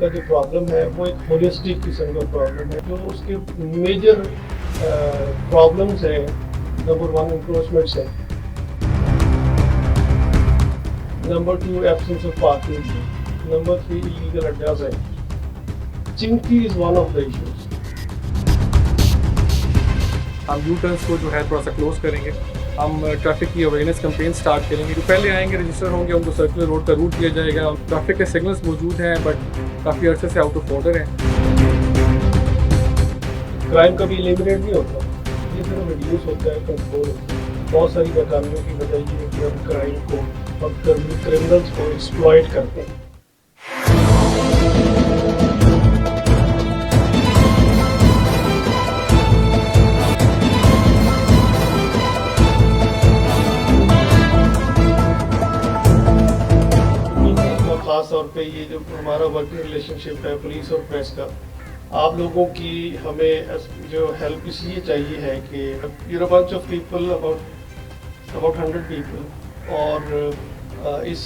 کا جو پرابلم ہے وہ ایک ہولسٹک قسم کا پرابلم ہے. جو اس کے میجر پرابلمس ہیں, نمبر 1 انکروچمنٹس ہے, number 2 absence of parking, number 3 illegal اڈاز ہے. چنکی is one of the issues. ہم یو ٹرنس کو جو ہے تھوڑا سا کلوز کریں گے. ہم ٹریفک کی اویئرنیس کمپین سٹارٹ کریں گے. جو پہلے آئیں گے رجسٹر ہوں گے ان کو سرکولر روڈ کا روٹ دیا جائے گا. ٹریفک کے سگنلز موجود ہیں بٹ کافی عرصے سے آؤٹ آف آرڈر ہیں. کرائم کبھی ایلیمنیٹ نہیں ہوتا, یہ صرف ریڈیوس ہوتا ہے, کنٹرول ہوتا ہے. بہت ساری ناکامیوں کی وجہ یہ ہے کہ ہم کرائم کو اور کرمنلز کو ایکسپلائٹ کرتے ہیں. خاص طور پہ یہ جو ہمارا ورکنگ ریلیشن شپ ہے پولیس اور پریس کا, آپ لوگوں کی ہمیں جو ہیلپ اس لیے چاہیے ہے کہ you are bunch of people, about 100 people, اور اس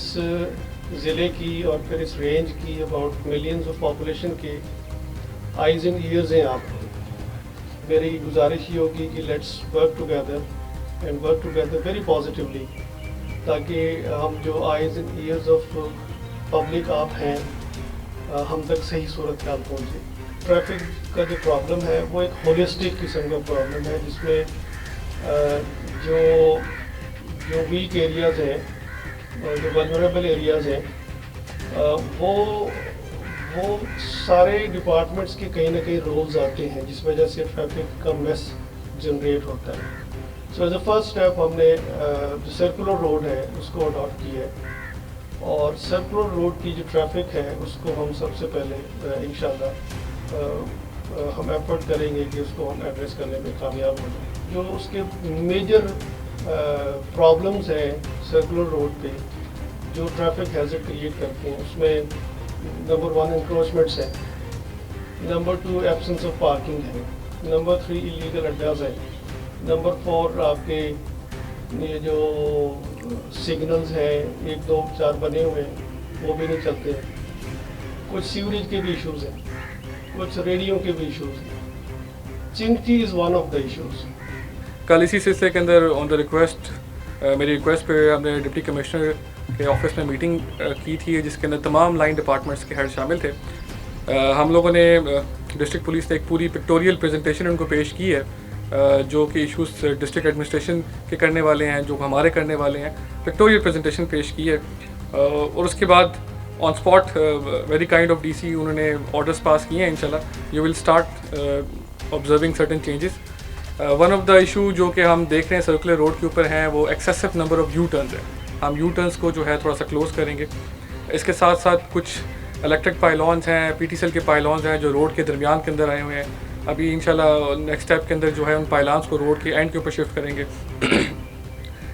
ضلع کی اور پھر اس رینج کی اباؤٹ ملینز آف پاپولیشن کے آئیز اینڈ ایئرز ہیں آپ. میری گزارش یہ ہوگی کہ let's work together and work together very positively, تاکہ ہم جو eyes and ears of public آپ ہیں ہم تک صحیح صورتحال پہنچے. ٹریفک کا جو پرابلم ہے وہ ایک ہولسٹک قسم کا پرابلم ہے, جس میں جو ویک ایریاز ہیں, جو ولنریبل ایریاز ہیں, وہ سارے ڈپارٹمنٹس کے کہیں نہ کہیں رولز آتے ہیں جس وجہ سے ٹریفک کا میس جنریٹ ہوتا ہے. So as a first step ہم نے جو سرکولر روڈ ہے اس کو اڈاپٹ کیا ہے, اور سرکولر روڈ کی جو ٹریفک ہے اس کو ہم سب سے پہلے انشاءاللہ ہم ایفرٹ کریں گے کہ اس کو ہم ایڈریس کرنے میں کامیاب ہو جائیں. جو اس کے میجر پرابلمس ہیں سرکولر روڈ پہ جو ٹریفک ہیزرڈ کریٹ کرتے ہیں, اس میں نمبر 1 انکروچمنٹس ہے, نمبر 2 ایبسنس آف پارکنگ ہے, نمبر 3 ایلیگل اڈاز ہے, نمبر 4 آپ کے یہ جو سگنلز ہیں 1 2 4 بنے ہوئے ہیں وہ بھی نہیں چلتے. کچھ سیوریج کے بھی ایشوز ہیں, کچھ ریڈیو کے بھی ایشوز ہیں. چنکی is one of the issues. کل اسی سلسلے کے اندر آن دا ریکویسٹ, میری ریکویسٹ پہ ہم نے ڈپٹی کمشنر کے آفس میں میٹنگ کی تھی جس کے اندر تمام لائن ڈپارٹمنٹس کے ہیڈ شامل تھے. ہم لوگوں نے ڈسٹرکٹ پولیس نے ایک پوری پکٹوریل پریزنٹیشن ان کو پیش کی ہے جو کہ ایشوز ڈسٹرکٹ ایڈمنسٹریشن کے کرنے والے ہیں, جو ہمارے کرنے والے ہیں. پکٹوریل پریزنٹیشن پیش کی ہے اور اس کے بعد on spot very kind of D C انہوں نے آرڈرس پاس کیے ہیں. انشاءاللہ you will start observing certain changes. One of the issue جو کہ ہم دیکھ رہے ہیں سرکولر روڈ کے اوپر ہیں وہ excessive number of you turns ہیں. ہم یو ٹرنس کو جو ہے تھوڑا سا کلوز کریں گے. اس کے ساتھ ساتھ کچھ الیکٹرک پائلونز ہیں, پی ٹی سیل کے پائلونز ہیں جو روڈ کے درمیان کے اندر آئے ہوئے ہیں. ابھی انشاءاللہ نیکسٹ اسٹیپ کے اندر جو ہے ان پائلانس کو روڈ کے اینڈ کے اوپر شفٹ کریں گے.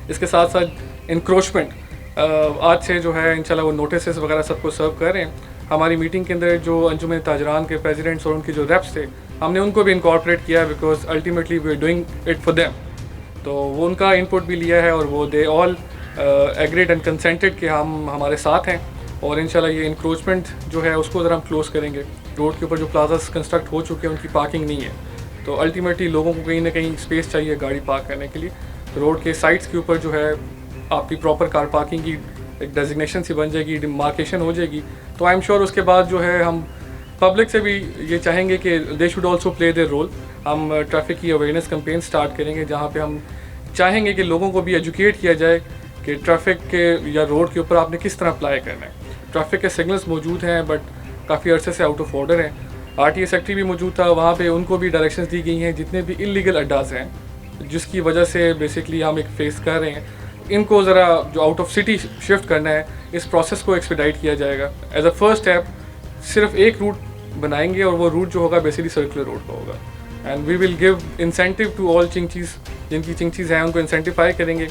اس کے ساتھ ساتھ انکروچمنٹ آج سے جو ہے انشاءاللہ وہ نوٹسز وغیرہ سب کو سرو کر رہے ہیں. ہماری میٹنگ کے اندر جو انجمن تاجران کے پریزیڈنٹس اور ان کے جو ریپس تھے ہم نے ان کو بھی انکارپوریٹ کیا ہے because ultimately we are doing it for them. تو وہ ان کا انپٹ بھی لیا ہے اور وہ دے آل ایگریڈ اینڈ کنسنٹڈ کہ ہم ہمارے ساتھ ہیں. اور انشاءاللہ یہ انکروچمنٹ جو ہے اس کو ذرا ہم کلوز کریں گے. روڈ کے اوپر جو پلازاز کنسٹرکٹ ہو چکے ہیں ان کی پارکنگ نہیں ہے, تو الٹیمیٹلی لوگوں کو کہیں نہ کہیں اسپیس چاہیے گاڑی پارک کرنے کے لیے. روڈ کے سائڈس کے اوپر جو ہے آپ کی پراپر کار پارکنگ کی ایک ڈیزگنیشن سی بن جائے گی, مارکیشن ہو جائے گی. تو آئی ایم شیور اس کے بعد جو ہے ہم پبلک سے بھی یہ چاہیں گے کہ they should also play their role. ہم ٹریفک کی اویئرنیس کمپین سٹارٹ کریں گے جہاں پہ ہم چاہیں گے کہ لوگوں کو بھی ایجوکیٹ کیا جائے کہ ٹریفک کے یا روڈ کے اوپر آپ نے کس طرح اپلائی کرنا ہے. ٹریفک کے سگنلز موجود ہیں بٹ کافی عرصے سے آؤٹ آف آرڈر ہیں. آر ٹی اے سیکٹری بھی موجود تھا, وہاں پہ ان کو بھی ڈائریکشنز دی گئی ہیں جتنے بھی انلیگل اڈاز ہیں جس کی وجہ سے بیسکلی ہم ایک فیس کر رہے ہیں. ان کو ذرا جو آؤٹ آف سٹی شفٹ کرنا ہے اس پروسیس کو ایکسپیڈائٹ کیا جائے گا. ایز اے فرسٹ اسٹیپ صرف ایک روٹ بنائیں گے اور وہ روٹ جو ہوگا بیسکلی سرکولر روڈ کا ہوگا. And we will give incentive to all چنچیز, جن کی چنچیز ہیں ان کو انسینٹیفائی کریں گے.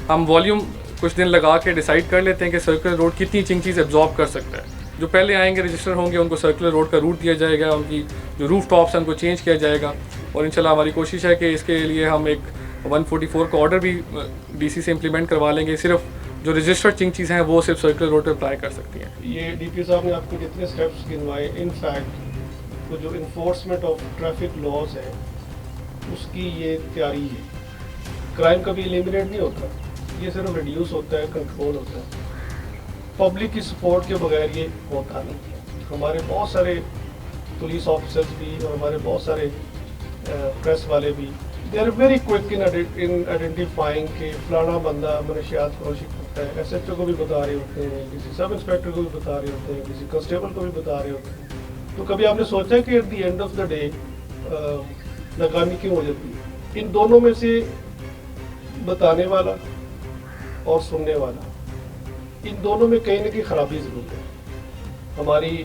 ہم والیوم کچھ دن لگا کے ڈیسائیڈ کر لیتے ہیں کہ سرکولر روڈ کتنی چنچیز ایبزارب کر سکتا ہے. جو پہلے آئیں گے رجسٹر ہوں گے ان کو سرکولر روڈ کا روٹ دیا جائے گا, ان کی جو روف ٹاپس ہیں ان کو چینج کیا جائے گا. اور انشاءاللہ ہماری کوشش ہے کہ اس کے لیے ہم ایک 144 کا آرڈر بھی ڈی سی سے امپلیمنٹ کروا لیں گے. صرف جو رجسٹرڈ چیزیں ہیں وہ صرف سرکولر روڈ پہ اپلائی کر سکتی ہیں. یہ ڈی پی صاحب نے آپ کو جتنے اسٹیپس گنوائے، ان فیکٹ وہ جو انفورسمنٹ آف ٹریفک لاز ہے اس کی یہ تیاری ہے. کرائم کبھی ایلیمنیٹ نہیں ہوتا، یہ صرف ریڈیوس ہوتا ہے، کنٹرول ہوتا ہے. پبلک کی سپورٹ کے بغیر یہ ہوتا نہیں ہے. ہمارے بہت سارے پولیس آفیسرز بھی اور ہمارے بہت سارے پریس والے بھی they are very quick in identifying کہ فلانا بندہ منشیات فروشی کرتا ہے. ایس ایچ او کو بھی بتا رہے ہوتے ہیں، کسی سب انسپیکٹر کو بھی بتا رہے ہوتے ہیں، کسی کانسٹیبل کو بھی بتا رہے ہوتے ہیں. تو کبھی آپ نے سوچا کہ at the end of the day ناکامی کیوں ہو جاتی ہے؟ ان دونوں میں سے بتانے والا اور سننے والا، ان دونوں میں کہیں نہ کہیں خرابی ضرور ہے. ہماری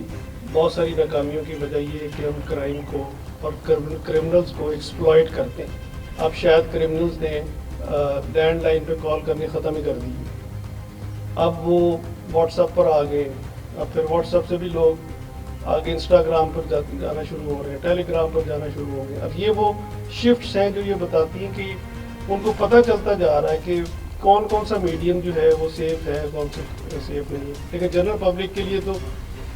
بہت ساری ناکامیوں کی وجہ یہ ہے کہ ہم کرائم کو اور کرمنلز کو ایکسپلائٹ کرتے ہیں. اب شاید کرمنلز نے لینڈ لائن پہ کال کرنے ختم ہی کر دی. اب وہ واٹس ایپ پر آ گئے، اب پھر واٹس ایپ سے بھی لوگ آگے انسٹاگرام پر جانا شروع ہو رہے ہیں، ٹیلی گرام پر جانا شروع ہو گئے. اب یہ وہ شفٹس ہیں جو یہ بتاتی ہیں کہ ان کو پتہ چلتا جا رہا ہے کہ کون کون سا میڈیم جو ہے وہ سیف ہے، کون سا سیف نہیں ہے. لیکن جنرل پبلک کے لیے تو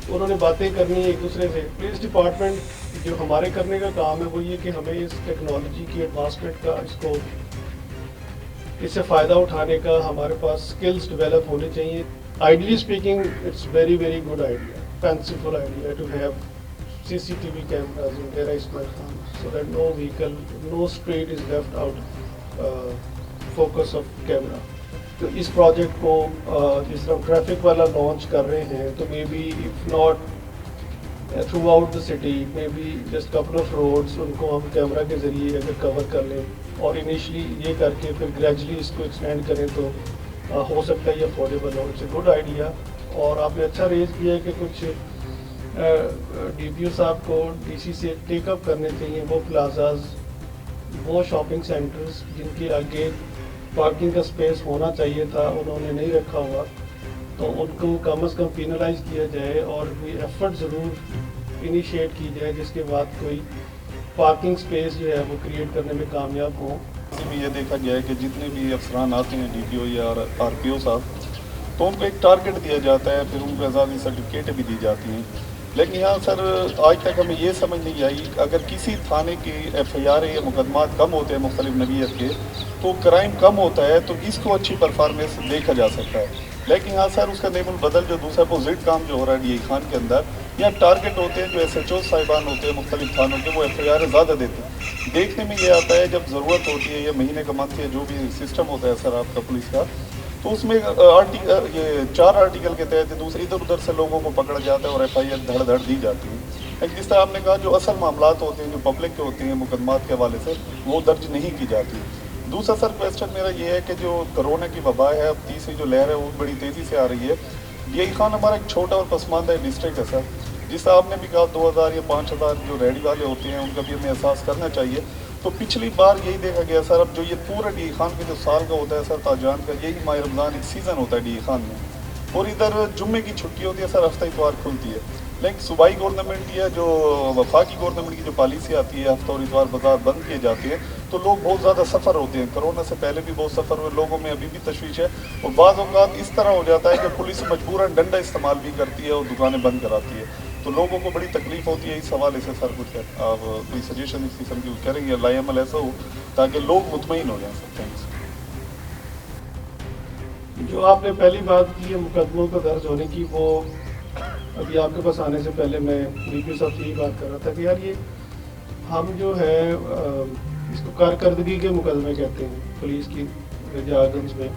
انہوں نے باتیں کرنی ہے ایک دوسرے سے. پولیس ڈپارٹمنٹ جو ہمارے کرنے کا کام ہے وہ یہ کہ ہمیں اس ٹیکنالوجی کی ایڈوانسمنٹ کا، اس سے فائدہ اٹھانے کا ہمارے پاس اسکلز ڈیولپ ہونے چاہیے. Ideally speaking it's very very good idea, fanciful idea to have CCTV cameras in various platforms so that no vehicle, no street is left out focus of camera. تو اس project کو جس طرح traffic والا launch کر رہے ہیں تو maybe if not throughout the city, maybe just couple of roads ان کو ہم کیمرہ کے ذریعے اگر کور کر لیں اور انیشلی یہ کر کے پھر گریجولی اس کو ایکسٹینڈ کریں تو ہو سکتا ہے یہ افورڈیبل ہو. It's a good idea. اور آپ نے اچھا ریز کیا ہے کہ کچھ ڈی پی او صاحب کو ڈی سی سے ٹیک اپ کرنے چاہیے وہ پلازاز، وہ شاپنگ سینٹرز جن کے آگے پارکنگ کا اسپیس ہونا چاہیے تھا انہوں نے نہیں رکھا ہوا، تو ان کو کم از کم پینلائز کیا جائے اور کوئی ایفرٹ ضرور انیشیٹ کی جائے جس کے بعد کوئی پارکنگ اسپیس جو ہے وہ کریٹ کرنے میں کامیاب ہوں. بھی یہ دیکھا گیا ہے کہ جتنے بھی افسران آتے ہیں ڈی پی او یا آر پی او صاحب، تو ان کو ایک ٹارگٹ دیا جاتا ہے، پھر ان کو اعزازی سرٹیفکیٹیں بھی دی جاتی ہیں. لیکن یہاں سر آج تک ہمیں یہ سمجھ نہیں آئی اگر کسی تھانے کی ایف آئی آر یا مقدمات کم ہوتے ہیں مختلف نوعیت کے تو کرائم کم ہوتا ہے، تو اس کو اچھی پرفارمنس دیکھا جا سکتا ہے. لیکن یہاں سر اس کا نیم البدل جو دوسرا اپوزٹ کام جو ہو رہا ہے ڈی اے خان کے اندر، یا ٹارگٹ ہوتے ہیں جو ایس ایچ او صاحبان ہوتے ہیں مختلف تھانوں کے، وہ ایف آئی آر زیادہ دیتے ہیں. دیکھنے میں یہ آتا ہے جب ضرورت ہوتی ہے یا مہینے کا منتھ یا جو بھی سسٹم ہوتا ہے سر آپ کا پولیس کا، تو اس میں یہ 4 آرٹیکل کے تحت دوسری ادھر ادھر سے لوگوں کو پکڑا جاتا ہے اور ایف آئی آر دھڑ دھڑ دی جاتی ہے. لیکن جس طرح آپ نے کہا جو اصل معاملات ہوتے ہیں جو پبلک کے ہوتے ہیں مقدمات کے حوالے سے، وہ درج نہیں کی جاتی. دوسرا سر کویسچن میرا یہ ہے کہ جو کرونا کی وبا ہے، اب تیسری جو لہر ہے وہ بڑی تیزی سے آ رہی ہے. ڈی اے خان ہمارا ایک چھوٹا اور پسماندہ ڈسٹرکٹ ہے سر. جس طرح آپ نے بھی کہا 2000 یا 5000 جو ریڈی والے ہوتے ہیں ان کا بھی ہمیں احساس کرنا چاہیے. تو پچھلی بار یہی دیکھا گیا سر، اب جو یہ پورا ڈی اے خان کے جو سال کا ہوتا ہے سر تاجان کا، یہی ماہ رمضان ایک سیزن ہوتا ہے ڈی اے خان میں، اور ادھر جمعے کی چھٹی ہوتی ہے سر، ہفتہ اتوار کھلتی ہے. لیکن صوبائی گورنمنٹ یا جو وفاقی گورنمنٹ کی جو پالیسی آتی ہے ہفتہ اور اتوار بازار بند کیے جاتے ہیں، تو لوگ بہت زیادہ سفر ہوتے ہیں. کرونا سے پہلے بھی بہت سفر ہوئے، لوگوں میں ابھی بھی تشویش ہے. اور بعض اوقات اس طرح ہو جاتا ہے کہ پولیس مجبوراً ڈنڈا استعمال بھی کرتی ہے اور دکانیں بند کراتی ہے، تو لوگوں کو بڑی تکلیف ہوتی ہے. اس حوالے سے سر کچھ آپ کوئی سجیشن اس قسم کی کریں گے لائی عمل ایسا ہو تاکہ لوگ مطمئن ہو جائیں سر؟ تھینکس. جو آپ نے پہلی بات کی ہے مقدموں کا درج ہونے کی، وہ ابھی آپ کے پاس آنے سے پہلے میں ڈی پی صاحب سے یہی بات کر رہا تھا کہ یار یہ ہم جو ہے اس کو کارکردگی کے مقدمے کہتے ہیں پولیس کی جارگنز میں،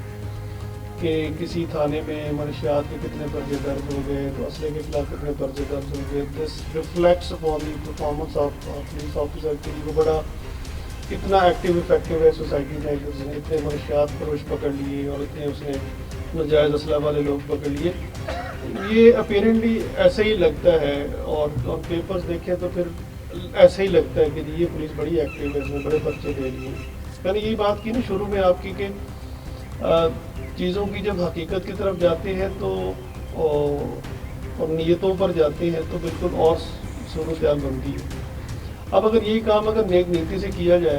کہ کسی تھانے میں منشیات کے کتنے پرچے درج ہو گئے، تو اسلحے کے خلاف کتنے پرچے درج ہو گئے. This reflects upon the performance of police officer کہ وہ بڑا اتنا ایکٹیو افیکٹو ہے سوسائٹی میں کہ اس نے اتنے منشیات فروش پکڑ لیے اور اتنے اس نے ناجائز اسلحہ والے لوگ پکڑ لیے. یہ اپیرنٹلی ایسا ہی لگتا ہے، اور پیپرز دیکھیں تو پھر ایسا ہی لگتا ہے کہ یہ پولیس بڑی ایکٹیو ہے، اس نے بڑے پرچے دے لیے. میں نے یہی بات کی نا شروع میں آپ کی کہ چیزوں کی جب حقیقت کی طرف جاتے ہیں تو اور نیتوں پر جاتے ہیں تو بالکل اور صورتحال بنتی ہے. اب اگر یہی کام اگر نیک نیتی سے کیا جائے